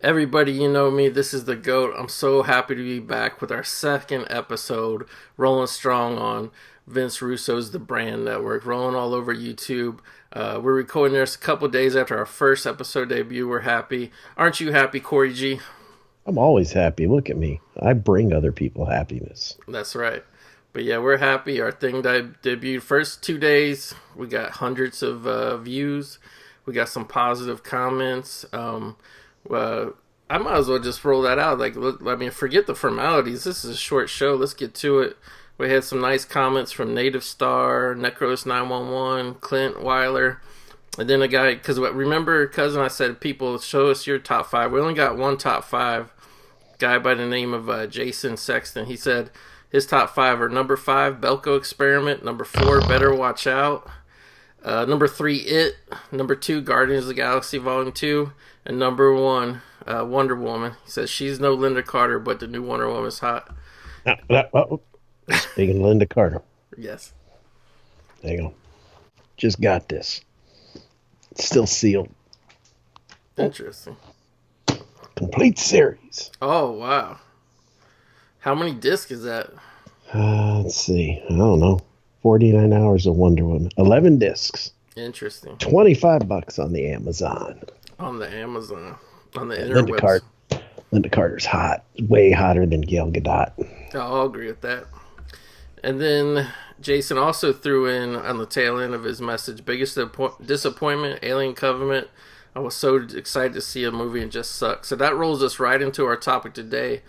Everybody, you know me, this is the GOAT. I'm so happy to be back with our second episode, rolling strong on Vince Russo's The Brand Network, rolling all over YouTube. We're recording this a couple days after our first episode debut. We're happy. Aren't you happy, Cory G? I'm always happy. Look at me. I bring other people happiness. That's right. But yeah, we're happy. Our thing debuted first 2 days. We got hundreds of views. We got some positive comments. I might as well just roll that out. Forget the formalities. This is a short show. Let's get to it. We had some nice comments from Native Star, Necros911, Clint Weiler, and then a guy, because remember, cousin, I said, people, show us your top five. We only got one top five. Guy by the name of Jason Sexton. He said his top five are number 5, Belko Experiment, number 4, Better Watch Out, number 3, It, number 2, Guardians of the Galaxy Volume 2, and number 1, Wonder Woman. He says she's no Linda Carter, but the new Wonder Woman's hot. Speaking of Linda Carter. Yes. Hang on. Just got this. It's still sealed. Interesting. Complete series. Oh, wow. How many discs is that? Let's see. I don't know. 49 hours of Wonder Woman. 11 discs. Interesting. $25 on the Amazon. On the Amazon. On the interwebs. Linda Carter's hot. Way hotter than Gal Gadot. I'll agree with that. And then Jason also threw in on the tail end of his message, biggest disappointment, Alien Covenant. I was so excited to see a movie and just sucked. So that rolls us right into our topic today.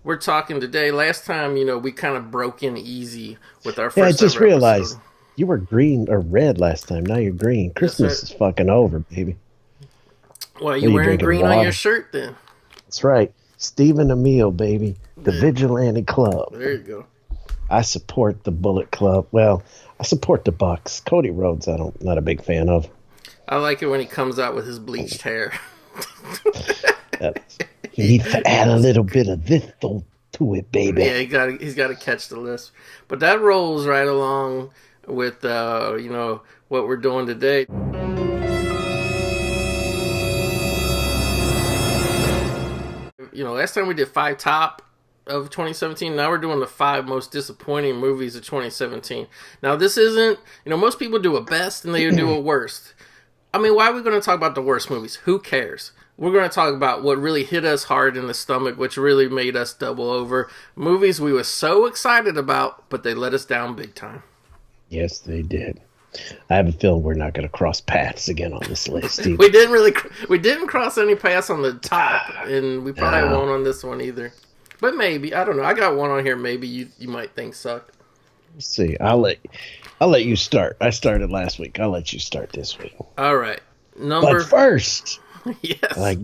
We're talking today. Last time, we kind of broke in easy with our first I just realized episode. You were green or red last time. Now you're green. Christmas is fucking over, baby. Well, you wearing green on your shirt then? That's right. Stephen Emile, baby. The Vigilante Club. There you go. I support the Bullet Club. Well, I support the Bucks. Cody Rhodes, not a big fan of. I like it when he comes out with his bleached hair. He needs to add a little bit of this to it, baby. Yeah, he's got to catch the list. But that rolls right along with what we're doing today. Last time we did 5 top of 2017. Now we're doing the 5 most disappointing movies of 2017. Now this isn't, most people do a best and they do a worst. I mean, why are we going to talk about the worst movies? Who cares? We're going to talk about what really hit us hard in the stomach, which really made us double over. Movies we were so excited about, but they let us down big time. Yes, they did. I have a feeling we're not going to cross paths again on this list. We didn't cross any paths on the top, and we probably won't on this one either. But maybe, I don't know. I got one on here. Maybe you might think sucked. Let's see. I'll let you start. I started last week. I'll let you start this week. All right. But first, yes.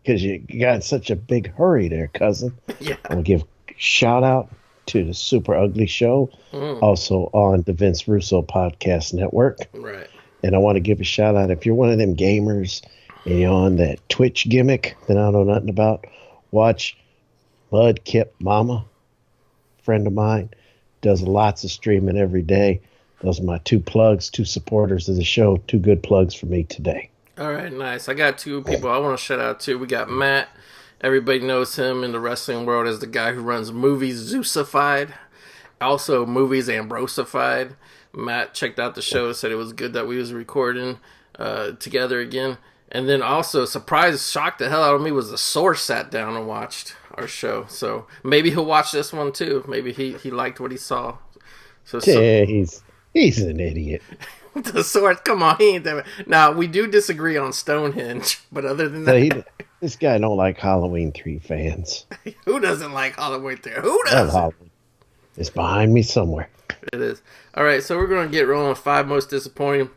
Because you got such a big hurry there, cousin. Yeah. I'll give shout out to the Super Ugly Show, also on the Vince Russo Podcast Network. Right. And I want to give a shout out, if you're one of them gamers and you're on that Twitch gimmick that I don't know nothing about, watch Bud Kip Mama, friend of mine, does lots of streaming every day. Those are my 2 supporters of the show. 2 good plugs for me today. All right, nice. I got 2 people I want to shout out to. We got Matt. Everybody knows him in the wrestling world as the guy who runs Movies Zeusified, also Movies Ambrosified. Matt checked out the show, said it was good that we was recording together again. And then also, shocked the hell out of me, was the Source sat down and watched our show. So maybe he'll watch this one too. Maybe he liked what he saw. Yeah, he's an idiot. The Source, come on, he ain't that. Now, we do disagree on Stonehenge, but other than that... This guy don't like Halloween 3 fans. Who doesn't like Halloween 3? Who doesn't? It's behind me somewhere. It is. All right, so we're going to get rolling with 5 most disappointing.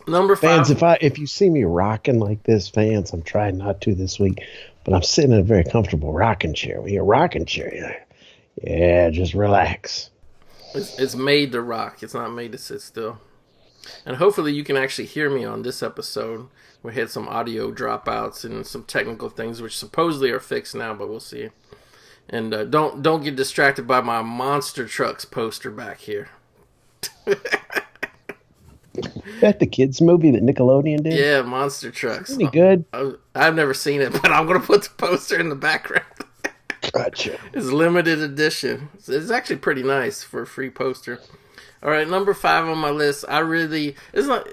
Number 5. Fans, if you see me rocking like this, fans, I'm trying not to this week, but I'm sitting in a very comfortable rocking chair. When you're rocking chair, yeah, just relax. It's made to rock. It's not made to sit still. And hopefully you can actually hear me on this episode. We had some audio dropouts and some technical things which supposedly are fixed now, but we'll see. And don't get distracted by my Monster Trucks poster back here. That the kids movie that Nickelodeon did? Yeah, Monster Trucks. Any good? I've never seen it, but I'm gonna put the poster in the background. Gotcha. It's limited edition. It's actually pretty nice for a free poster. All right, number 5 on my list. It's not.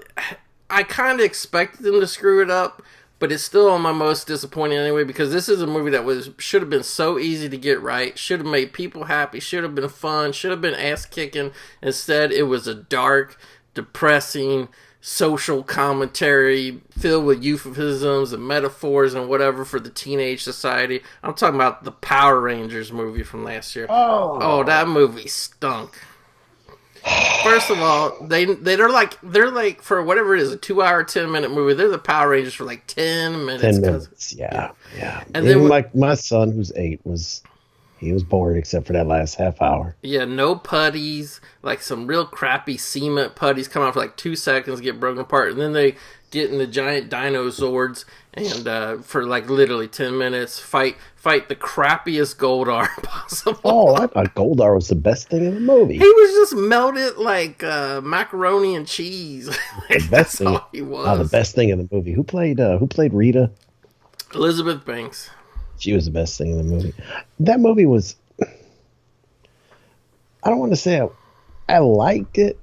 I kind of expected them to screw it up, but it's still on my most disappointing anyway because this is a movie that should have been so easy to get right, should have made people happy, should have been fun, should have been ass kicking. Instead, it was a dark, depressing social commentary filled with euphemisms and metaphors and whatever for the teenage society. I'm talking about the Power Rangers movie from last year. Oh, that movie stunk. First of all, they're like for whatever it is, a 2 hour, 10 minute movie. They're the Power Rangers for like 10 minutes. 10 minutes, yeah. And even then my son, who's 8, he was bored except for that last half hour. yeah, no putties, like some real crappy cement putties come out for like 2 seconds, get broken apart, and then they get in the giant dino swords and for like literally 10 minutes fight the crappiest Goldar possible. Oh, I thought Goldar was the best thing in the movie. He was just melted like macaroni and cheese. The best That's thing. all he was. The best thing in the movie. Who played Rita? Elizabeth Banks. She was the best thing in the movie. That movie was. I don't want to say I liked it.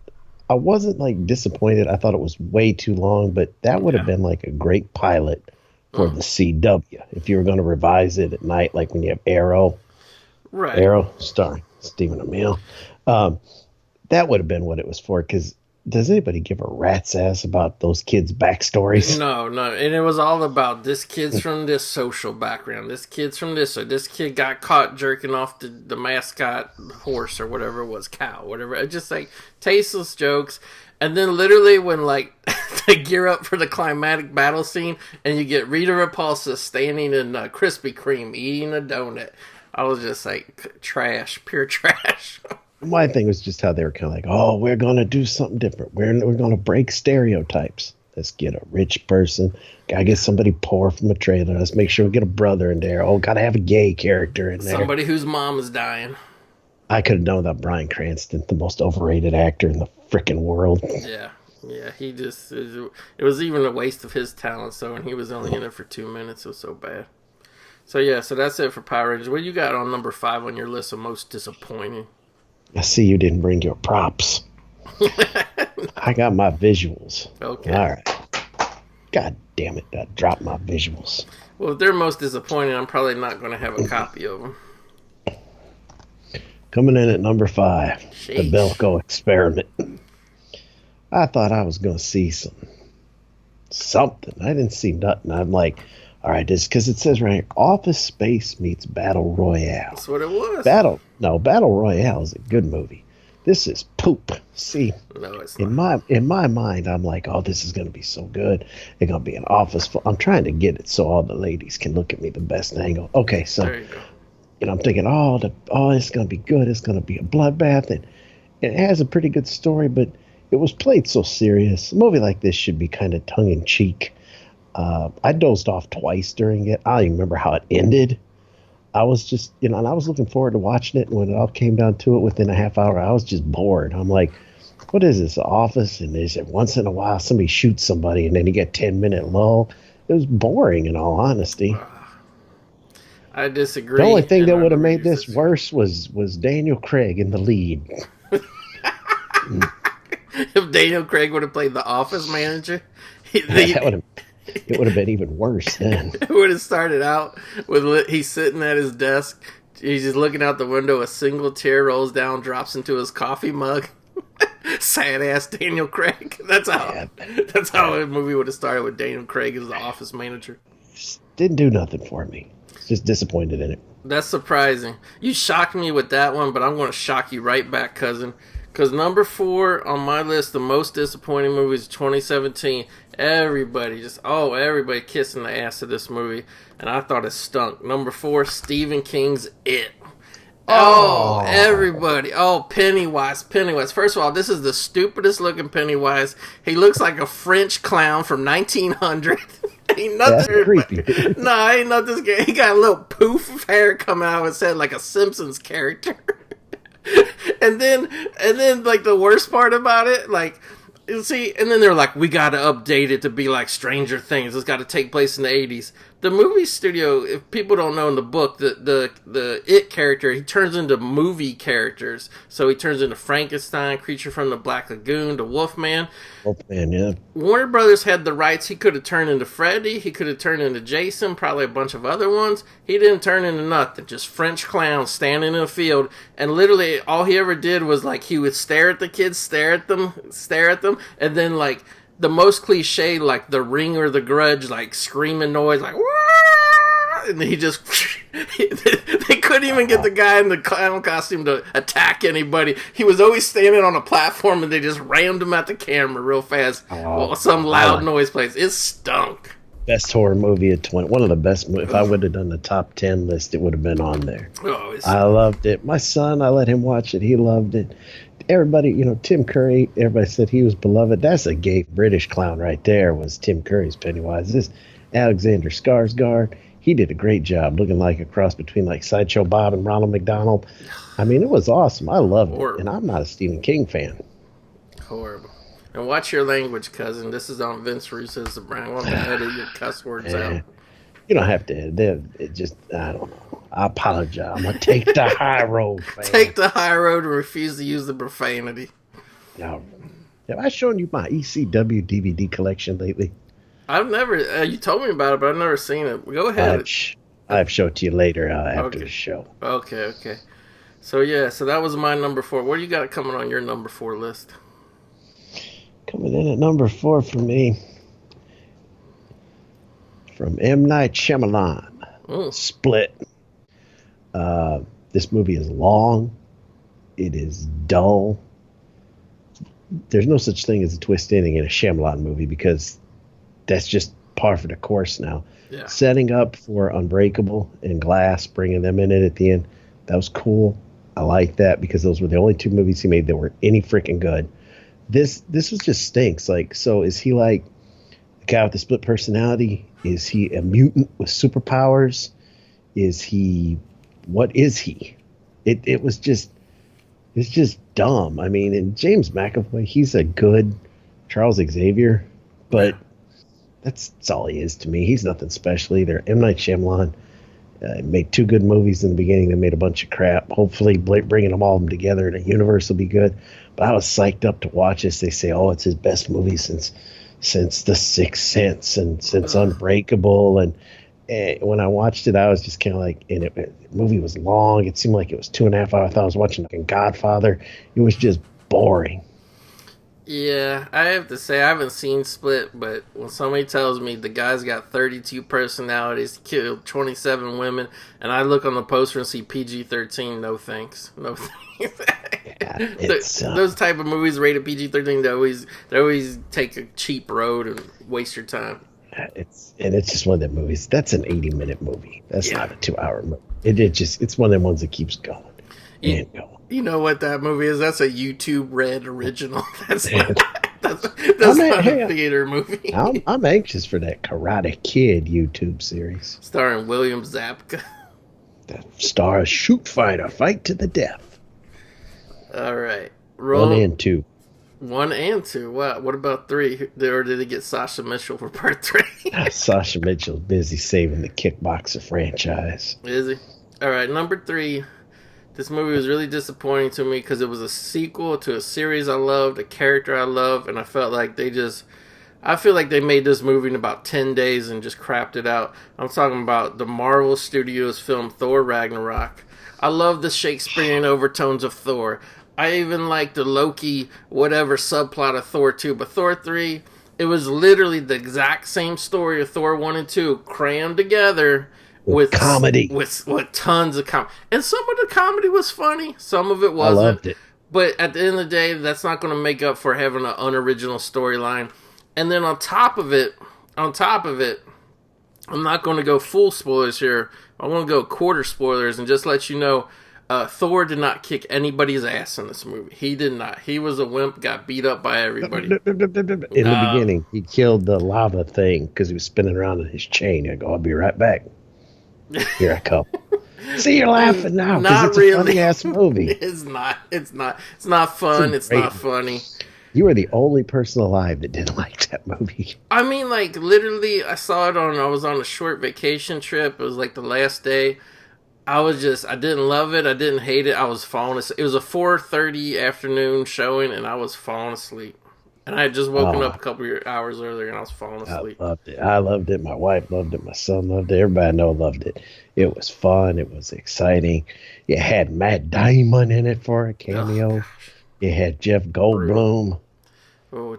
I wasn't like disappointed. I thought it was way too long, but that would have been like a great pilot for the CW if you were going to revise it at night, like when you have Arrow. Right. Arrow, starring Stephen Amell. That would have been what it was for. Because does anybody give a rat's ass about those kids' backstories? No. And it was all about this kid's from this social background. This kid's from this. Or this kid got caught jerking off the mascot horse or whatever it was, cow, whatever. It just like tasteless jokes. And then literally when like they gear up for the climatic battle scene and you get Rita Repulsa standing in Krispy Kreme eating a donut. I was just like, trash, pure trash. My thing was just how they were kind of like, oh, we're going to do something different. We're going to break stereotypes. Let's get a rich person. Gotta get somebody poor from a trailer. Let's make sure we get a brother in there. Oh, gotta have a gay character in there. Somebody whose mom is dying. I could have done without Bryan Cranston, the most overrated actor in the freaking world. Yeah, he just, it was even a waste of his talent, so, and he was only in it for 2 minutes, it was so bad. So yeah, so that's it for Power Rangers. What you got on number 5 on your list of most disappointing? I see you didn't bring your props. I got my visuals. Okay. All right. God damn it, I dropped my visuals. Well, if they're most disappointing, I'm probably not going to have a copy of them. Coming in at number 5, Sheesh. The Belko Experiment. I thought I was going to see something. I didn't see nothing. I'm like, all right, this because it says right here, Office Space meets Battle Royale. That's what it was. Battle Royale is a good movie. This is poop. See, No, it's not. in my mind, I'm like, oh, this is going to be so good. It's going to be an office. I'm trying to get it so all the ladies can look at me the best angle. Okay, so There you go. I'm thinking, it's going to be good. It's going to be a bloodbath, and it has a pretty good story, but it was played so serious. A movie like this should be kind of tongue in cheek. I dozed off twice during it. I don't even remember how it ended. I was just, and I was looking forward to watching it. And when it all came down to it within a half hour, I was just bored. I'm like, what is this, The Office? And is it once in a while somebody shoots somebody and then you get 10-minute lull? It was boring, in all honesty. I disagree. The only thing that would have agree made this worse was Daniel Craig in the lead. If Daniel Craig would have played the office manager, It would have been even worse then. it would have started out with he's sitting at his desk. He's just looking out the window. A single tear rolls down, drops into his coffee mug. Sad ass Daniel Craig. That's how a movie would have started with Daniel Craig as the office manager. Didn't do nothing for me. Just disappointed in it. That's surprising. You shocked me with that one, but I'm going to shock you right back, cousin. Because number 4 on my list, the most disappointing movies of 2017. Everybody kissing the ass of this movie. And I thought it stunk. Number 4, Stephen King's It. Oh, everybody. Oh, Pennywise. First of all, this is the stupidest looking Pennywise. He looks like a French clown from 1900. Ain't nothing. That's creepy. No, ain't nothing. He got a little poof of hair coming out of his head like a Simpsons character. And then like the worst part about it, like See, and then they're like, we got to update it to be like Stranger Things. It's got to take place in the 80s. The movie studio, if people don't know in the book, the It character, he turns into movie characters. So he turns into Frankenstein, Creature from the Black Lagoon, the Wolfman. Wolfman, yeah. Warner Brothers had the rights. He could have turned into Freddy. He could have turned into Jason, probably a bunch of other ones. He didn't turn into nothing. Just French clowns standing in a field. And literally all he ever did was like he would stare at the kids, stare at them, and then like the most cliche, like The Ring or The Grudge, like screaming noise, like "Wah!" And he just they couldn't even get the guy in the clown costume to attack anybody. He was always standing on a platform, and they just rammed him at the camera real fast while some loud noise plays. It stunk. Best horror movie of 20. One of the best. If I would have done the top 10 list, it would have been on there. Oh, I loved it. My son, I let him watch it. He loved it. Everybody, Tim Curry, everybody said he was beloved. That's a gay British clown right there, was Tim Curry's Pennywise. This Alexander Skarsgård, he did a great job looking like a cross between like Sideshow Bob and Ronald McDonald. I mean, it was awesome. I loved it. And I'm not a Stephen King fan. Horrible. And watch your language, cousin. This is on Vince Russo's The Brand. I want to edit your cuss words out. You don't have to edit. It just, I don't know. I apologize. I'm going to take the high road, man. Take the high road and refuse to use the profanity. Now, have I shown you my ECW DVD collection lately? I've never, you told me about it, but I've never seen it. Go ahead. I've showed it to you later after the show. Okay. So that was my number 4. What do you got coming on your number 4 list? Coming in at number 4 for me, from M. Night Shyamalan, Split. This movie is long. It is dull. There's no such thing as a twist ending in a Shyamalan movie because that's just par for the course now. Yeah. Setting up for Unbreakable and Glass, bringing them in it at the end, that was cool. I like that because those were the only 2 movies he made that were any freaking good. This was just stinks. Like, so is he like the guy with the split personality? Is he a mutant with superpowers? What is he? It's just dumb. I mean, and James McAvoy, he's a good Charles Xavier, but that's all he is to me. He's nothing special either. M. Night Shyamalan made 2 good movies in the beginning. They made a bunch of crap. Hopefully bringing them all together in a universe will be good. But I was psyched up to watch this. They say, it's his best movie since The Sixth Sense and since Unbreakable. And when I watched it, I was just kind of like, and the movie was long. It seemed like it was 2.5 hours. I thought I was watching like Godfather. It was just boring. Yeah, I have to say I haven't seen Split, but when somebody tells me the guy's got 32 personalities, killed 27 women, and I look on the poster and see PG-13, no thanks. No thanks. Those type of movies rated PG-13, they always take a cheap road and waste your time. It's just one of them movies. That's an 80-minute movie. That's not a 2-hour movie. It's one of them ones that keeps going and going. You know what that movie is? That's a YouTube Red original. That's not a theater movie. I'm anxious for that Karate Kid YouTube series. Starring William Zabka. The star Shoot Fighter, Fight to the Death. All right. 1 and 2. 1 and 2. What about 3? Or did it get Sasha Mitchell for part 3? Sasha Mitchell's busy saving the kickboxer franchise. Is he? All right, number 3. This movie was really disappointing to me because it was a sequel to a series I loved, a character I love, and I felt like I feel like they made this movie in about 10 days and just crapped it out. I'm talking about the Marvel Studios film Thor Ragnarok. I love the Shakespearean overtones of Thor. I even like the Loki whatever subplot of Thor 2, but Thor 3, it was literally the exact same story of Thor 1 and 2 crammed together. With comedy. With tons of comedy. And some of the comedy was funny. Some of it wasn't. I loved it. But at the end of the day, that's not going to make up for having an unoriginal storyline. And then on top of it, I'm not going to go full spoilers here. I want to go quarter spoilers and just let you know, Thor did not kick anybody's ass in this movie. He did not. He was a wimp, got beat up by everybody. In the beginning, he killed the lava thing because he was spinning around in his chain. I go, I'll be right back. Here I come. See, you're laughing now because it's a funny ass movie. It's not. It's not fun. It's not funny. You were the only person alive that didn't like that movie. I mean, like literally, I saw it on. I was on a short vacation trip. It was like the last day. I didn't love it. I didn't hate it. I was falling asleep. It was a 4:30 afternoon showing, and I was falling asleep. And I had just woken up Oh, a couple of hours earlier, and I was falling I asleep. loved it. I loved it. My wife loved it. My son loved it. Everybody I know loved it. It was fun. It was exciting. You had Matt Damon in it for a Oh cameo. gosh, You had Jeff brutal. Goldblum. Oh,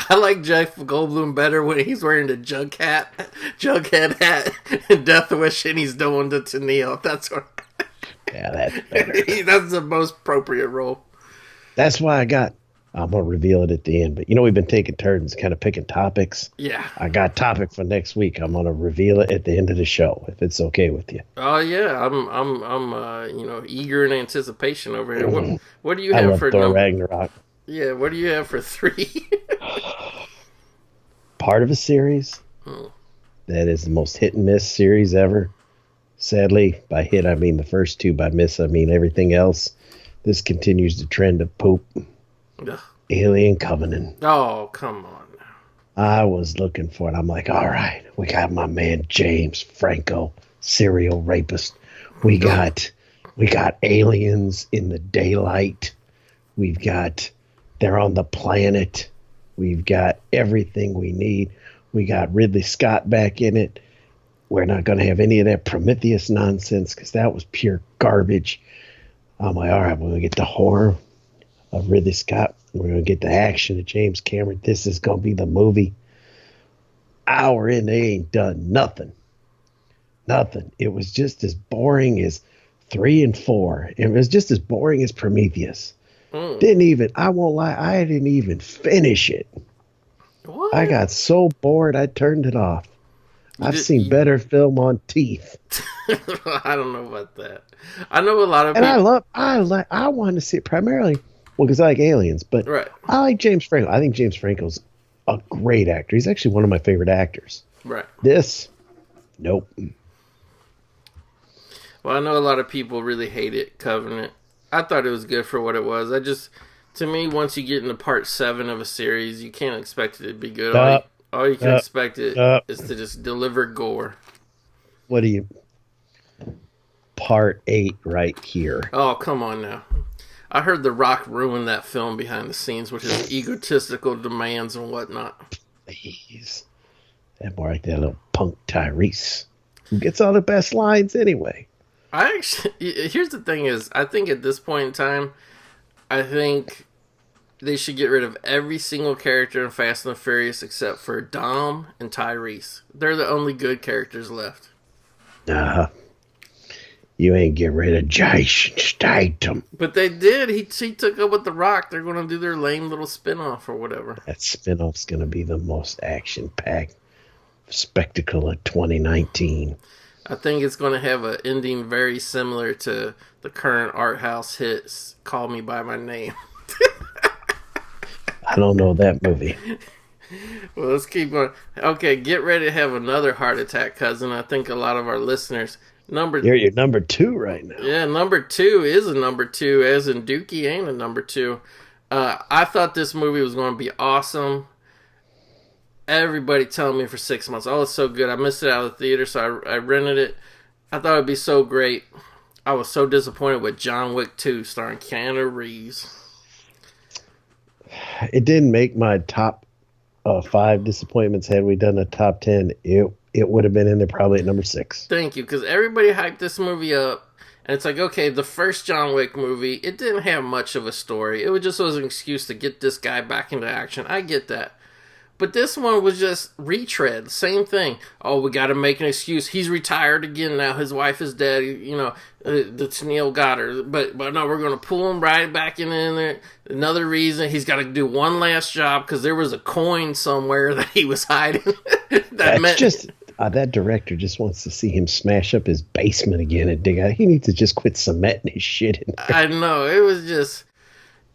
I like Jeff Goldblum better when he's wearing the Jughead hat, and Death Wish, and he's doing the Tennille. That's what. Yeah, that's better. That's the most appropriate role. That's why I'm gonna reveal it at the end. But we've been taking turns kind of picking topics. Yeah. I got a topic for next week. I'm gonna reveal it at the end of the show, if it's okay with you. Oh yeah. Eager in anticipation over here. What do you I have love for Thor number? Ragnarok. Yeah. What do you have for three? Part of a series Oh, that is the most hit and miss series ever. Sadly, by hit I mean the first two. By miss I mean everything else. This continues the trend of poop. ugh. Alien Covenant. Oh, come on. I was looking for it. I'm like, all right, we got my man James Franco, serial rapist. We Ugh. got we got aliens in the daylight. We've got they're on the planet. We've got everything we need. We got Ridley Scott back in it. We're not going to have any of that Prometheus nonsense because that was pure garbage. I'm like, all right, we're going to get the horror of Ridley Scott. We're going to get the action of James Cameron. This is going to be the movie. Hour in, they ain't done nothing. Nothing. It was just as boring as 3 and 4. It was just as boring as Prometheus. Mm. Didn't even, I won't lie, I didn't even finish it. I What? got so bored, I turned it off. You I've did? seen better film on teeth. I don't know about that. I know a lot of And people. I wanted to see it primarily, well, because I like aliens, but Right. I like James Franco. I think James Franco's a great actor. He's actually one of my favorite actors. Right. This, nope. Well, I know a lot of people really hated Covenant. I thought it was good for what it was. To me, once you get into part 7 of a series, you can't expect it to be good. Up, All you can up, expect it up. is to just deliver gore. What do you, part 8 right here. Oh, come on now. I heard The Rock ruined that film behind the scenes with his egotistical demands and whatnot. Please. That more like that little punk Tyrese, who gets all the best lines anyway. Here's the thing is, I think at this point in time, I think they should get rid of every single character in Fast and the Furious except for Dom and Tyrese. They're the only good characters left. Nah, you ain't get rid of Jason Statham. But they did. He took up with The Rock. They're going to do their lame little spin-off or whatever. That spinoff's going to be the most action-packed spectacle of 2019. I think it's going to have an ending very similar to the current art house hits Call Me By My Name. I don't know that movie. Well, let's keep going. Okay, get ready to have another heart attack, cousin. I think a lot of our listeners. You're your number 2 right now. Yeah, number 2 is a number 2, as in Dookie ain't a number 2. I thought this movie was going to be awesome. Everybody telling me for 6 months, oh, it's so good. I missed it out of the theater, so I rented it. I thought it'd be so great. I was so disappointed with John Wick 2 starring Keanu Reeves. It didn't make my top 5 disappointments. Had we done a top 10, it would have been in there probably at number 6. Thank you, because everybody hyped this movie up. And it's like, okay, the first John Wick movie, it didn't have much of a story. It was an excuse to get this guy back into action. I get that. But this one was just retread. Same thing. Oh, we got to make an excuse. He's retired again now. His wife is dead. The Tennille got her. But no, we're going to pull him right back in there. Another reason, he's got to do one last job because there was a coin somewhere that he was hiding. That director just wants to see him smash up his basement again and dig out. He needs to just quit cementing his shit in there. I know. It was just...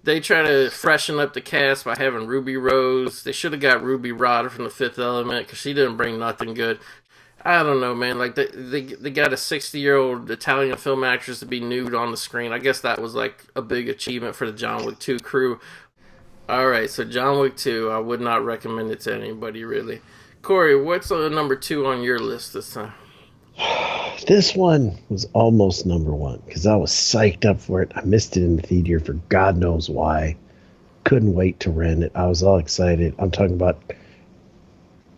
They try to freshen up the cast by having Ruby Rose. They should have got Ruby Rod from The Fifth Element because she didn't bring nothing good. I don't know, man. Like they got a 60-year-old Italian film actress to be nude on the screen. I guess that was like a big achievement for the John Wick 2 crew. All right, so John Wick 2, I would not recommend it to anybody really. Corey, what's number 2 on your list this time? This one was almost number one because I was psyched up for it. I missed it in the theater for God knows why. Couldn't wait to rent it. I was all excited. I'm talking about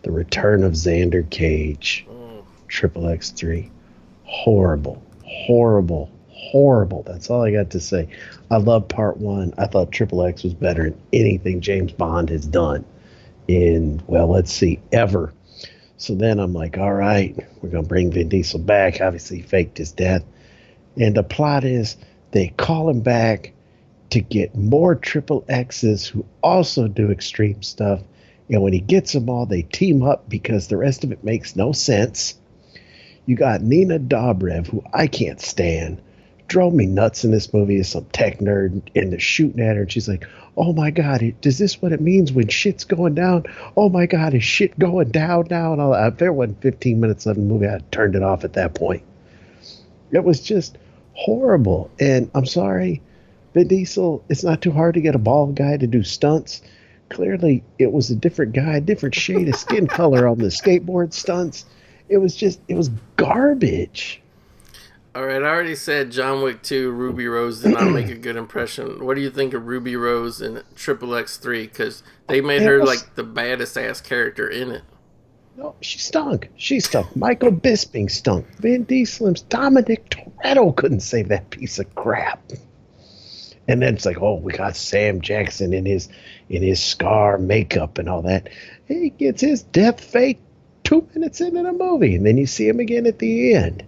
The Return of Xander Cage, Mm. Triple X3. Horrible, horrible, horrible. That's all I got to say. I love part one. I thought Triple X was better than anything James Bond has done in, well, let's see, ever. So then I'm like, all right, we're going to bring Vin Diesel back. Obviously, he faked his death. And the plot is they call him back to get more Triple X's who also do extreme stuff. And when he gets them all, they team up because the rest of it makes no sense. You got Nina Dobrev, who I can't stand, drove me nuts in this movie as some tech nerd, and they're shooting at her, and she's like, oh my God, is this what it means when shit's going down? Oh my God, is shit going down now? And all that. If there wasn't 15 minutes of the movie, I turned it off at that point. It was just horrible. And I'm sorry, Vin Diesel, it's not too hard to get a bald guy to do stunts. Clearly, it was a different guy, different shade of skin color on the skateboard stunts. It was garbage. All right, I already said John Wick 2, Ruby Rose did not make a good impression. What do you think of Ruby Rose in Triple X 3? Because they made It her was like the baddest ass character in it. no, she stunk. She stunk. Michael Bisping stunk. Vin Diesel's Dominic Toretto couldn't save that piece of crap. And then it's like, oh, we got Sam Jackson in his scar makeup and all that. He gets his death fake 2 minutes into the movie, and then you see him again at the end.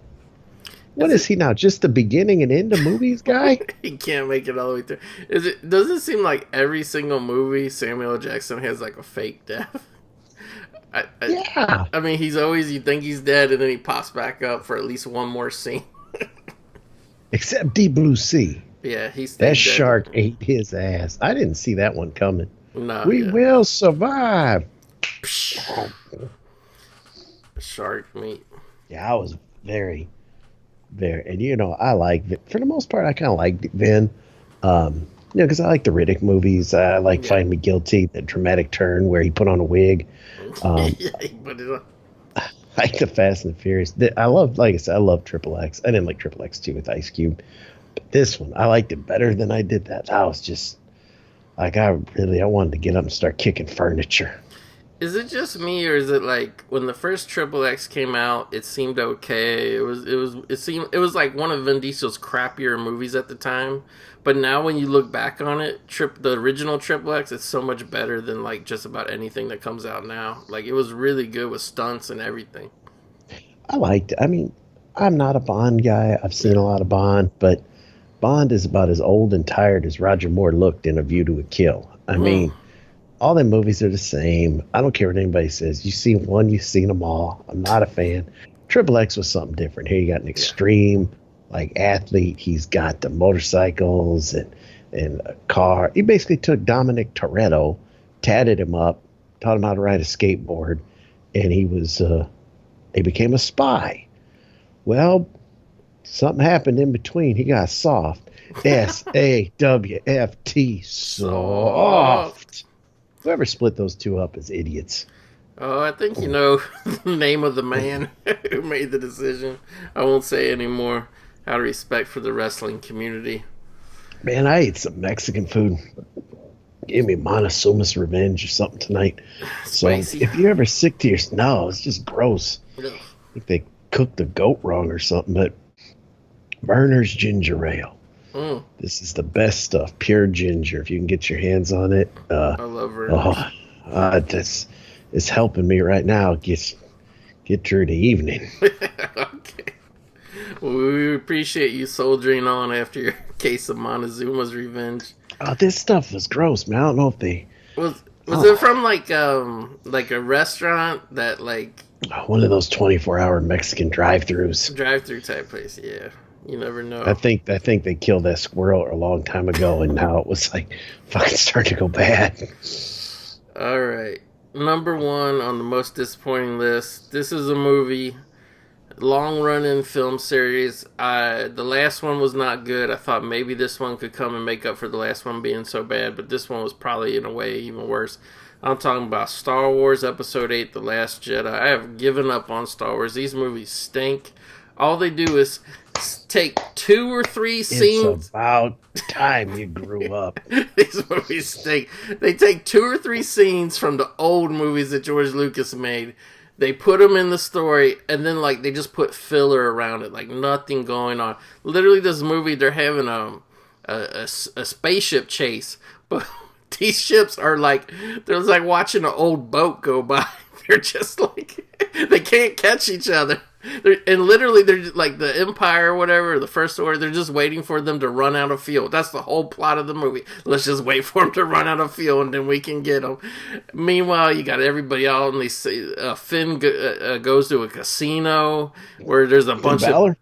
What is he now? Just the beginning and end of movies guy? He can't make it all the way through. Is it? Does it seem like every single movie Samuel L. Jackson has like a fake death? Yeah. I mean, he's always you think he's dead, and then he pops back up for at least one more scene. Except Deep Blue Sea. Yeah, he's That dead. shark ate his ass. I didn't see that one coming. No, We yeah. will survive. Shark meat. Yeah, I was very, very, and I like for the most part, I kind of liked Vin, because I like the Riddick movies. I like Yeah. Find Me Guilty, the dramatic turn where he put on a wig. Yeah, he put it on. I like the Fast and the Furious. I love, like I said, I love Triple X. I didn't like Triple X 2 with Ice Cube, but this one I liked it better than I did that. I was just like, I wanted to get up and start kicking furniture. Is it just me, or is it like when the first Triple X came out, it seemed okay. It was like one of Vin Diesel's crappier movies at the time. But now when you look back on it, the original Triple X, it's so much better than like just about anything that comes out now. Like it was really good with stunts and everything. I liked it. I mean, I'm not a Bond guy. I've seen a lot of Bond, but Bond is about as old and tired as Roger Moore looked in A View to a Kill. I mean, all the movies are the same. I don't care what anybody says. You've seen one, you've seen them all. I'm not a fan. Triple X was something different. Here you got an extreme like athlete. He's got the motorcycles and a car. He basically took Dominic Toretto, tatted him up, taught him how to ride a skateboard, and he became a spy. Well, something happened in between. He got soft. SAWFT, soft. Whoever split those two up is idiots. Oh, I think you know the name of the man who made the decision. I won't say anymore. Out of respect for the wrestling community. Man, I ate some Mexican food. Give me Montezuma's Revenge or something tonight. Spicy. So if you're ever sick to your... No, it's just gross. Ugh. I think they cooked the goat wrong or something, but Berner's Ginger Ale. Mm, This is the best stuff. Pure ginger. If you can get your hands on it. I love her. This is helping me right now. Get through the evening. Okay. Well, we appreciate you soldiering on after your case of Montezuma's Revenge. This stuff was gross, man. I don't know if they... Was it from like a restaurant that like One of those 24-hour Mexican drive-thrus. drive-through type place? Yeah, you never know. I think they killed that squirrel a long time ago, and now it was like fucking starting to go bad. All right, number one on the most disappointing list. This is a movie long running film series. The last one was not good. I thought maybe this one could come and make up for the last one being so bad, but this one was probably in a way even worse. I'm talking about Star Wars Episode 8, The Last Jedi. I have given up on Star Wars. These movies stink. All they do is take 2 or 3 scenes. It's about time you grew up. These movies stink. They take 2 or 3 scenes from the old movies that George Lucas made. They put them in the story, and then like they just put filler around it, like nothing going on. Literally, this movie they're having a spaceship chase, but these ships are like they're like watching an old boat go by. They're just like they can't catch each other. And literally, they're just, like the Empire or whatever, the First Order. They're just waiting for them to run out of fuel. That's the whole plot of the movie. Let's just wait for them to run out of fuel, and then we can get them. Meanwhile, you got everybody out, and they say Finn goes to a casino where there's a bunch Balor?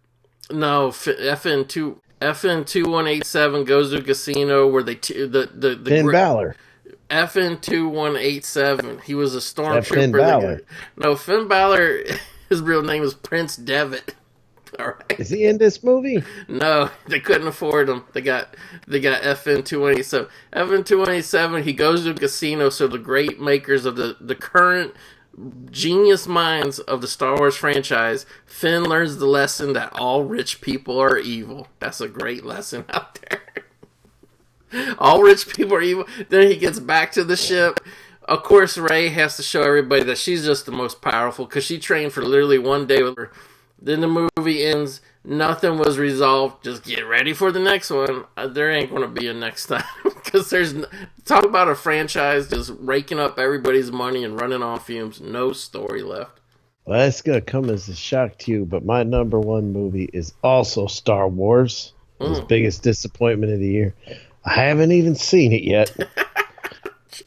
of FN2187 goes to a casino where they the Finn Balor. FN2187. He was a stormtrooper. Finn Balor? No, Finn Balor. His real name is Prince Devitt. All right. Is he in this movie? No, they couldn't afford him. They got FN287. FN287. He goes to a casino. So the great makers of the current genius minds of the Star Wars franchise, Finn learns the lesson that all rich people are evil. That's a great lesson out there. All rich people are evil. Then he gets back to the ship. Of course, Rey has to show everybody that she's just the most powerful because she trained for literally one day with her. Then the movie ends. Nothing was resolved. Just get ready for the next one. There ain't going to be a next time because talk about a franchise just raking up everybody's money and running on fumes. No story left. Well, that's going to come as a shock to you, but my number one movie is also Star Wars. His biggest disappointment of the year. I haven't even seen it yet.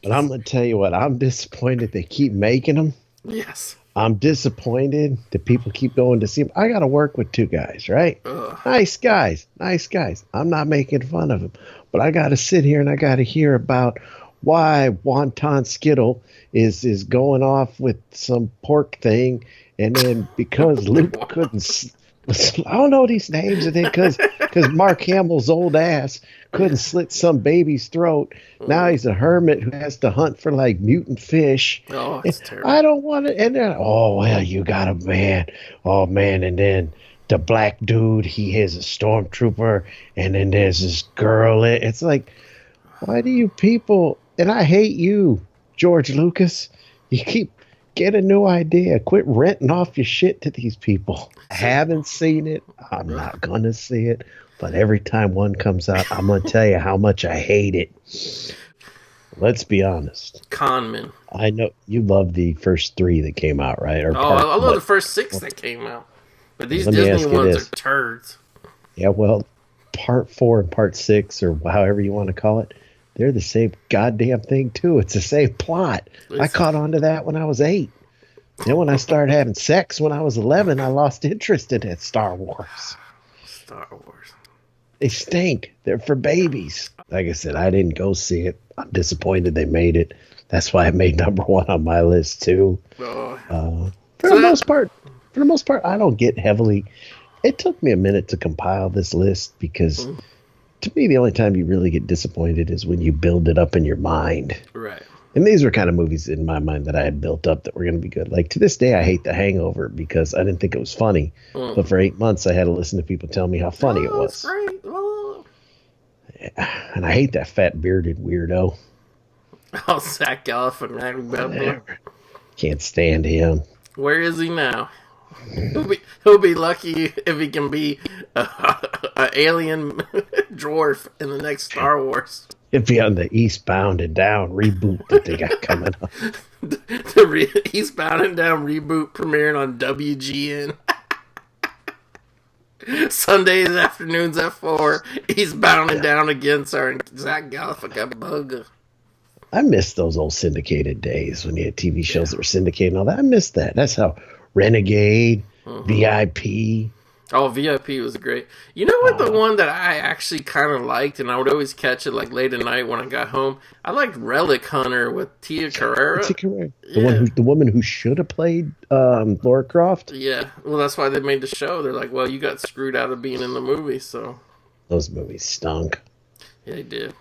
But I'm going to tell you what, I'm disappointed they keep making them. Yes. I'm disappointed that people keep going to see them. I got to work with 2 guys, right? Ugh. Nice guys. I'm not making fun of them. But I got to sit here and I got to hear about why Wonton Skittle is going off with some pork thing. And then because Luke couldn't... I don't know these names, and then because Mark Hamill's old ass couldn't slit some baby's throat. Now he's a hermit who has to hunt for like mutant fish. Oh, it's terrible. I don't want to. And then, oh well, you got a man. Oh man, and then the black dude, he is a stormtrooper, and then there's this girl. It's like, why do you people? And I hate you, George Lucas. You keep. Get a new idea. Quit renting off your shit to these people. I haven't seen it. I'm not going to see it. But every time one comes out, I'm going to tell you how much I hate it. Let's be honest. Conman. I know you love the first 3 that came out, right? Or I love the first 6 that came out. But these Disney ones are turds. Yeah, well, part 4 and part 6, or however you want to call it, they're the same goddamn thing, too. It's the same plot. I caught on to that when I was 8. Then when I started having sex when I was 11, I lost interest in it. Star Wars. Star Wars. They stink. They're for babies. Like I said, I didn't go see it. I'm disappointed they made it. That's why it made number 1 on my list, too. For the most part, I don't get heavily... It took me a minute to compile this list because... To me, the only time you really get disappointed is when you build it up in your mind. Right. And these were kind of movies in my mind that I had built up that were going to be good. Like, to this day, I hate The Hangover because I didn't think it was funny. But for 8 months, I had to listen to people tell me how funny it was. Great. Oh. Yeah. And I hate that fat, bearded weirdo. Oh, Zach Galifianakis. Can't stand him. Where is he now? He'll be lucky if he can be an alien dwarf in the next Star Wars. It'd be on the Eastbound and Down reboot that they got coming up. The Eastbound and Down reboot premiering on WGN. Sundays afternoons at 4. Eastbound and Down again, starring Zach Galifianakis. I miss those old syndicated days when you had TV shows that were syndicated and all that. I miss that. That's how Renegade, VIP, Oh, VIP was great. You know what? The Uh, one that I actually kind of liked, and I would always catch it like late at night when I got home. I liked Relic Hunter with Tia it's a Carrera. career. Yeah, The woman who should have played Laura Croft. yeah. Well, that's why they made the show. They're like, well, you got screwed out of being in the movie, so Those movies stunk. yeah, they did.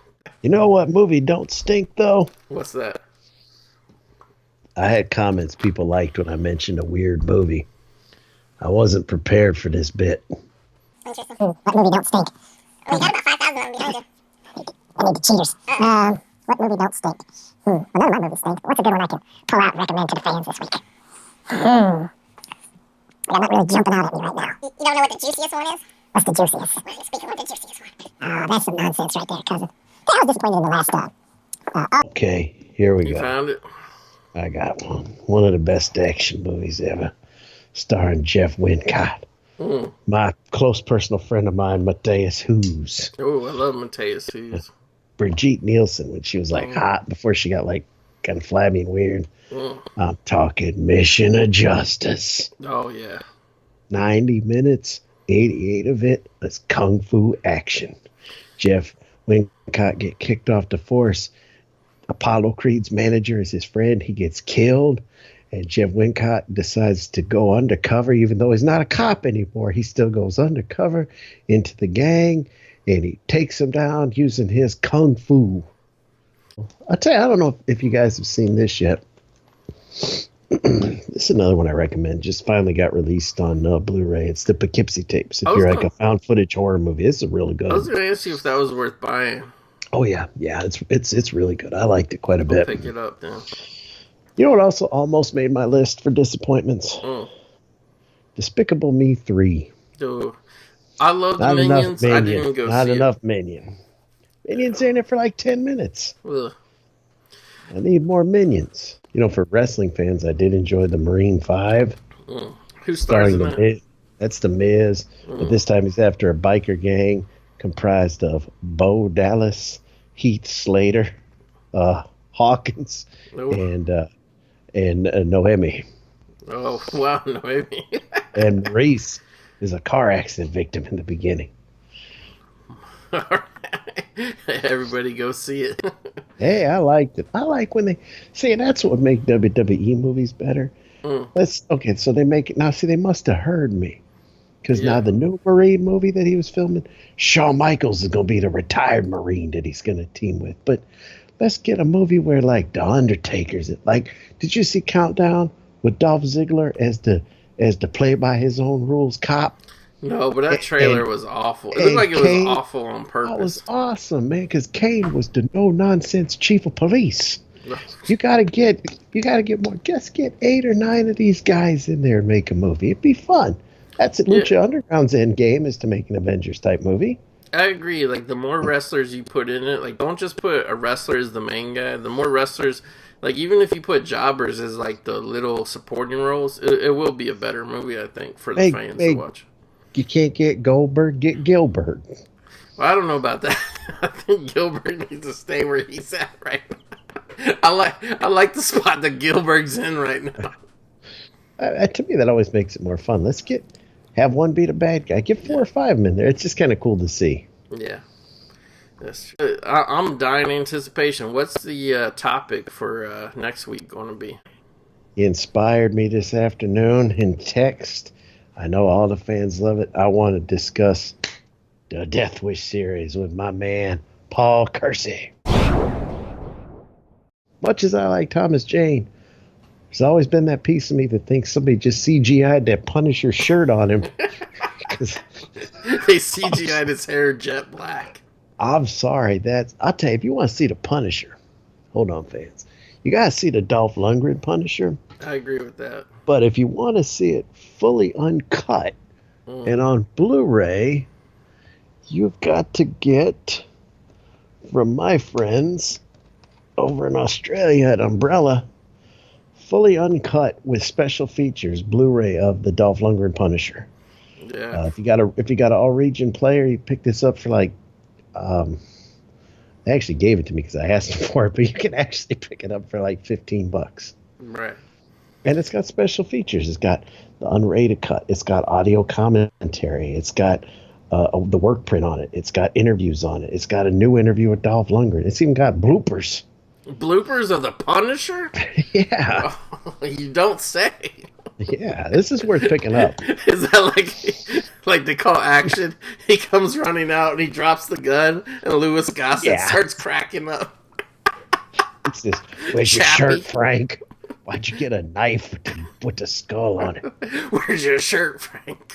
You know what movie don't stink though? What's that? I had comments people liked when I mentioned a weird movie. I wasn't prepared for this bit. Interesting. What movie don't stink? Well, you got about 5,000 of them behind you. I need the cheaters. What movie don't stink? Well, none of my movies stink. What's a good one I can pull out and recommend to the fans this week? Yeah, not really jumping out at me right now. You don't know what the juiciest one is? What's the juiciest? Well, speaking of the juiciest one. Oh, that's some nonsense right there, cousin. I was disappointed in the last Okay, here we You go. found it? I got one. One of the best action movies ever, starring Jeff Wincott. Mm. My close personal friend of mine, Matthias Hues. Oh, I love Mateus Hughes. Brigitte Nielsen, when she was like hot before she got like kind of flabby and weird. Mm. I'm talking Mission of Justice. Oh yeah. 90 minutes, 88 of it is kung fu action. Jeff Wincott get kicked off the force. Apollo Creed's manager is his friend. He gets killed, and Jeff Wincott decides to go undercover, even though he's not a cop anymore. He still goes undercover into the gang, and he takes them down using his kung fu. I'll tell you, I don't know if you guys have seen this yet. This is another one I recommend. Just finally got released on Blu-ray. It's the Poughkeepsie tapes. If you're like a found footage horror movie, this is really good. I was going to ask you if that was worth buying. Oh yeah, it's really good. I liked it quite a bit. Pick it up then. You know what also almost made my list for disappointments? Despicable Me 3. Dude, I love the Not enough Minions. I Minion. didn't go Not see enough Minion. Minions in it for like 10 minutes. it. Ugh. I need more Minions. You know, for wrestling fans, I did enjoy the Marine 5. Who stars in the that? Miz. That's the Miz. But this time he's after a biker gang comprised of Bo Dallas, Heath Slater, Hawkins, Oh. and Noemi. Oh, wow, no, maybe. And Maurice is a car accident victim in the beginning. All right. Everybody go see it. Hey, I liked it. I like when they see that's what make WWE movies better. So they make it now. See, they must have heard me because now the new Marine movie that he was filming, Shawn Michaels is going to be the retired Marine that he's going to team with. But let's get a movie where like the Undertaker's it. Like, did you see Countdown with Dolph Ziggler as the play by his own rules cop? No, but that trailer was awful. It looked like it was awful on purpose. That was awesome, man, because Kane was the no-nonsense chief of police. You gotta get more. Just get 8 or 9 of these guys in there and make a movie. It'd be fun. That's it. Lucha Underground's end game is to make an Avengers type movie. I agree. Like, the more wrestlers you put in it, like, don't just put a wrestler as the main guy. The more wrestlers, like, even if you put jobbers as, like, the little supporting roles, it will be a better movie, I think, for the fans to watch. You can't get Goldberg, get Gilbert. Well, I don't know about that. I think Gilbert needs to stay where he's at right now. I like the spot that Gilbert's in right now. To me, that always makes it more fun. Let's have one beat a bad guy. Get 4 or 5 of them in there. It's just kind of cool to see. Yeah. That's true. I'm dying in anticipation. What's the topic for next week going to be? He inspired me this afternoon in text. I know all the fans love it. I want to discuss the Death Wish series with my man, Paul Kersey. Much as I like Thomas Jane, there's always been that piece of me that thinks somebody just CGI'd that Punisher shirt on him. They CGI'd his hair jet black. I'm sorry. I'll tell you, if you want to see the Punisher, hold on, fans. You got to see the Dolph Lundgren Punisher. I agree with that. But if you want to see it fully uncut and on Blu-ray, you've got to get from my friends over in Australia at Umbrella, fully uncut with special features Blu-ray of the Dolph Lundgren Punisher. Yeah. If you got an all-region player, you pick this up for like. They actually gave it to me because I asked for it, but you can actually pick it up for like $15. Right. And it's got special features. It's got the unrated cut. It's got audio commentary. It's got the work print on it. It's got interviews on it. It's got a new interview with Dolph Lundgren. It's even got bloopers. Bloopers of the Punisher? Yeah. Oh, you don't say. Yeah, this is worth picking up. Is that like they call action? He comes running out and he drops the gun, and Louis Gossett starts cracking up. It's this. Where's your shirt, Frank? Why'd you get a knife with the skull on it? Where's your shirt, Frank?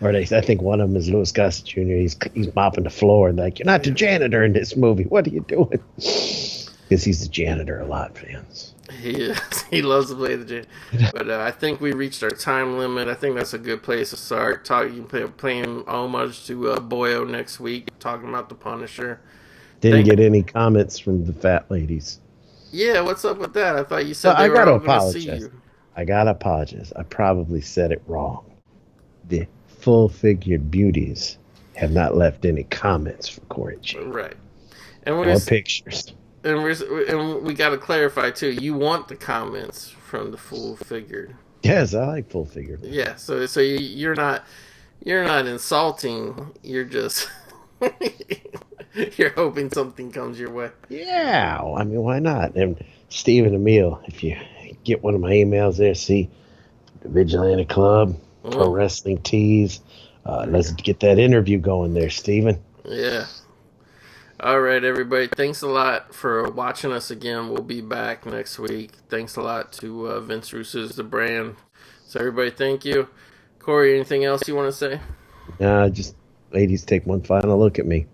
Or I think one of them is Louis Gossett Jr. He's mopping the floor and like, you're not the janitor in this movie. What are you doing? Because he's the janitor a lot, fans. He is. He loves to play the janitor. But I think we reached our time limit. I think that's a good place to start. Playing homage to Boyo next week, talking about the Punisher. Didn't get any comments from the fat ladies. Yeah, what's up with that? I thought you said I were gotta all going to see apologize. you. I gotta apologize. I probably said it wrong. The full-figured beauties have not left any comments for Cory G. Right. Or pictures. And we got to clarify too. You want the comments from the full figured. Yes, I like full figured. Yeah. So you're not insulting. You're just you're hoping something comes your way. Yeah, I mean, why not? And Steve and Emil, if you get one of my emails there, see the Vigilante Club, Pro Wrestling Tees. Let's get that interview going there, Steven. Yeah. All right, everybody. Thanks a lot for watching us again. We'll be back next week. Thanks a lot to Vince Russo's The Brand. So, everybody, thank you. Cory, anything else you want to say? Just ladies, take one final look at me.